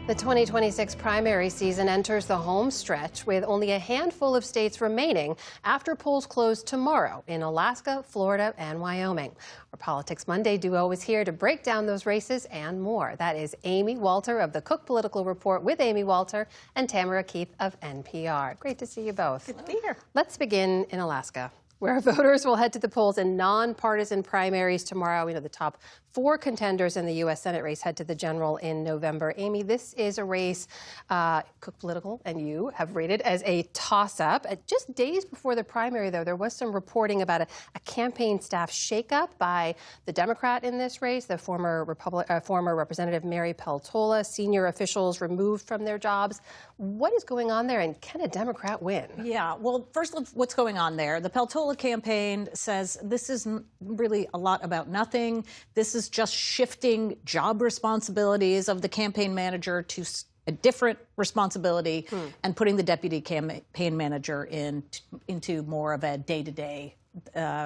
The 2026 primary season enters the home stretch with only a handful of states remaining after polls close tomorrow in Alaska, Florida, and Wyoming. Our Politics Monday duo is here to break down those races and more. That is Amy Walter of the Cook Political Report with Amy Walter and Tamara Keith of NPR. Great to see you both. Good to be here. Let's begin in Alaska, where voters will head to the polls in nonpartisan primaries tomorrow. We know the top 4 contenders in the U.S. Senate race head to the general in November. Amy, this is a race Cook Political and you have rated as a toss-up. Just days before the primary, though, there was some reporting about a campaign staff shakeup by the Democrat in this race, the former Representative Mary Peltola, senior officials removed from their jobs. What is going on there, and can a Democrat win? Yeah, well, first, what's going on there? The Peltola campaign says this isn't really a lot about nothing. This is just shifting job responsibilities of the campaign manager to a different responsibility and putting the deputy campaign manager into more of a day-to-day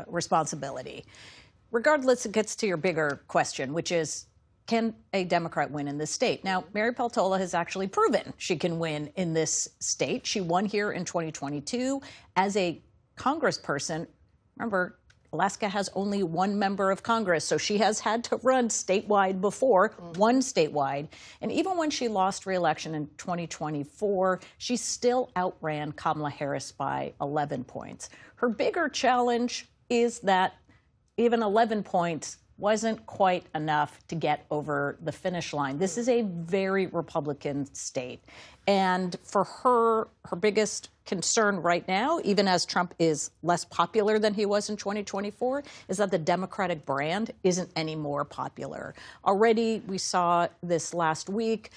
responsibility. Regardless, it gets to your bigger question, which is, can a Democrat win in this state? Now, Mary Peltola has actually proven she can win in this state. She won here in 2022 as a congressperson. Remember, Alaska has only 1 member of Congress, so she has had to run statewide before, won statewide. And even when she lost re-election in 2024, she still outran Kamala Harris by 11 points. Her bigger challenge is that even 11 points wasn't quite enough to get over the finish line. This is a very Republican state. And for her biggest concern right now, even as Trump is less popular than he was in 2024, is that the Democratic brand isn't any more popular. Already, we saw this last week,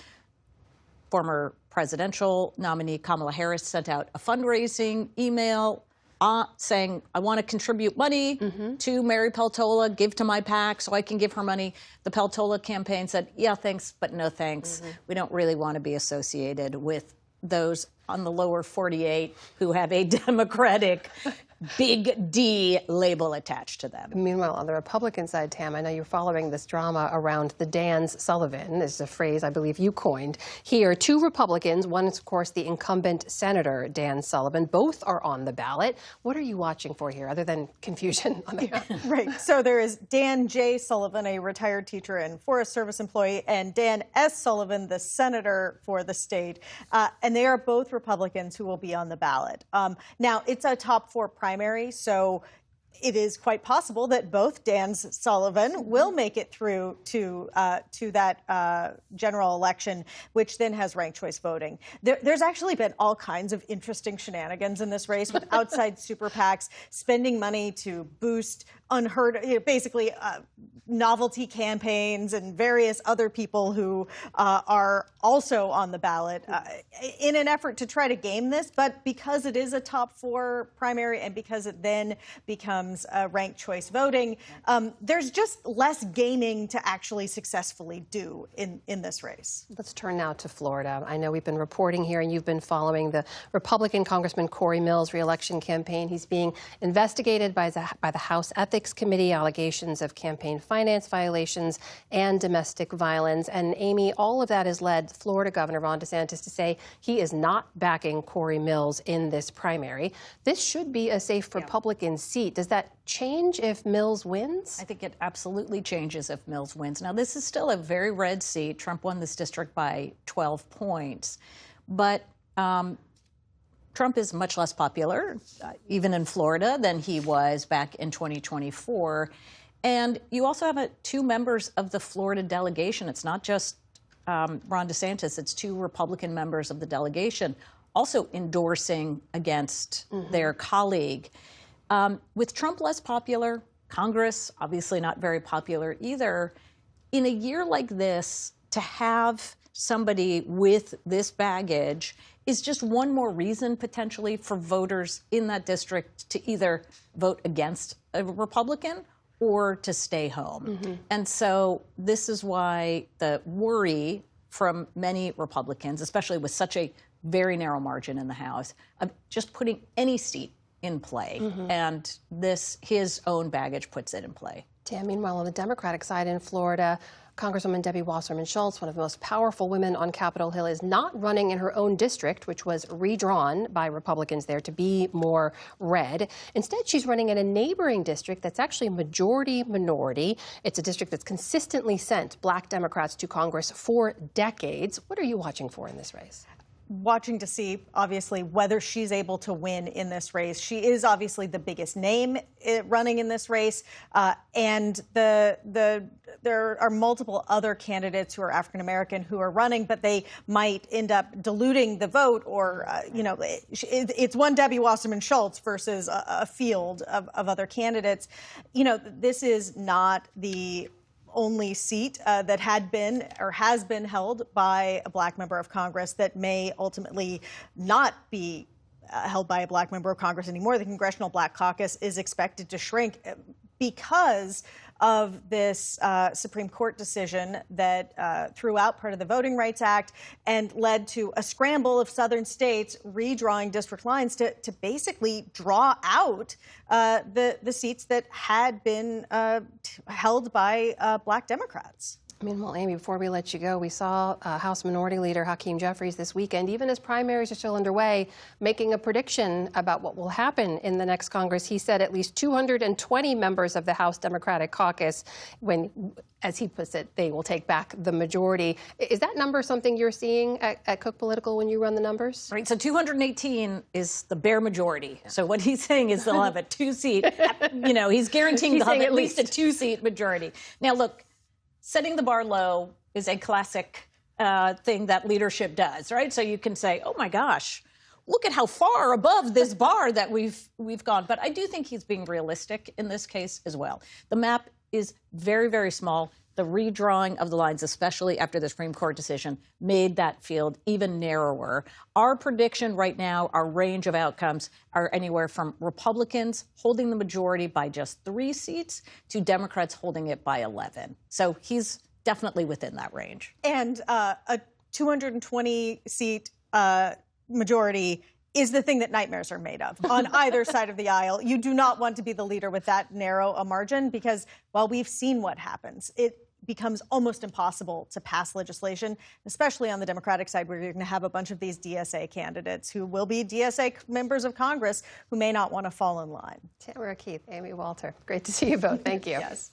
former presidential nominee Kamala Harris sent out a fundraising email saying, I want to contribute money to Mary Peltola, give to my PAC so I can give her money. The Peltola campaign said, yeah, thanks, but no thanks. We don't really want to be associated with those on the lower 48 who have a Democratic big D label attached to them. Meanwhile, on the Republican side, Tam, I know you're following this drama around the Dan Sullivan. This is a phrase I believe you coined. Here, 2 Republicans, one is, of course, the incumbent Senator Dan Sullivan. Both are on the ballot. What are you watching for here, other than confusion on the Right. So there is Dan J. Sullivan, a retired teacher and Forest Service employee, and Dan S. Sullivan, the senator for the state. And they are both Republicans who will be on the ballot. Now, it's a top 4 primary, so it is quite possible that both Dan Sullivan will make it through to that general election, which then has ranked choice voting. There's actually been all kinds of interesting shenanigans in this race with outside super PACs spending money to boost basically novelty campaigns and various other people who are also on the ballot in an effort to try to game this. But because it is a top 4 primary and because it then becomes ranked choice voting, there's just less gaming to actually successfully do in this race. Let's turn now to Florida. I know we've been reporting here and you've been following the Republican Congressman Corey Mills' re-election campaign. He's being investigated by the House Ethics Committee, allegations of campaign finance violations and domestic violence. And Amy, all of that has led Florida Governor Ron DeSantis to say he is not backing Corey Mills in this primary. This should be a safe Republican seat. Does that change if Mills wins? I think it absolutely changes if Mills wins. Now, this is still a very red seat. Trump won this district by 12 points. But Trump is much less popular, even in Florida, than he was back in 2024. And you also have 2 members of the Florida delegation. It's not just Ron DeSantis. It's 2 Republican members of the delegation also endorsing against their colleague. With Trump less popular, Congress obviously not very popular either, in a year like this, to have somebody with this baggage is just one more reason potentially for voters in that district to either vote against a Republican or to stay home. And so this is why the worry from many Republicans, especially with such a very narrow margin in the House, of just putting any seat in play. And his own baggage puts it in play. Tam, meanwhile, on the Democratic side in Florida, Congresswoman Debbie Wasserman Schultz, one of the most powerful women on Capitol Hill, is not running in her own district, which was redrawn by Republicans there to be more red. Instead, she's running in a neighboring district that's actually majority-minority. It's a district that's consistently sent Black Democrats to Congress for decades. What are you watching for in this race? Watching to see, obviously, whether she's able to win in this race. She is obviously the biggest name running in this race, and there are multiple other candidates who are African American who are running, but they might end up diluting the vote, or it's one Debbie Wasserman Schultz versus a field of other candidates. This is not the only seat that had been or has been held by a Black member of Congress that may ultimately not be held by a Black member of Congress anymore. The Congressional Black Caucus is expected to shrink because of this Supreme Court decision that threw out part of the Voting Rights Act and led to a scramble of southern states redrawing district lines to basically draw out the seats that had been held by Black Democrats. Well, Amy, before we let you go, we saw House Minority Leader Hakeem Jeffries this weekend, even as primaries are still underway, making a prediction about what will happen in the next Congress. He said at least 220 members of the House Democratic Caucus, when, as he puts it, they will take back the majority. Is that number something you're seeing at Cook Political when you run the numbers? Right, so 218 is the bare majority. So what he's saying is they'll have a two-seat, he's guaranteeing they'll have at least a two-seat majority. Now, look, setting the bar low is a classic thing that leadership does, right? So you can say, oh my gosh, look at how far above this bar that we've gone. But I do think he's being realistic in this case as well. The map is very, very small. The redrawing of the lines, especially after the Supreme Court decision, made that field even narrower. Our prediction right now, our range of outcomes are anywhere from Republicans holding the majority by just 3 seats to Democrats holding it by 11. So he's definitely within that range. And a 220-seat majority is the thing that nightmares are made of on either side of the aisle. You do not want to be the leader with that narrow a margin because, well, we've seen what happens. It becomes almost impossible to pass legislation, especially on the Democratic side, where you're going to have a bunch of these DSA candidates who will be DSA members of Congress who may not want to fall in line. Tamara Keith, Amy Walter, great to see you both. Thank you. Yes.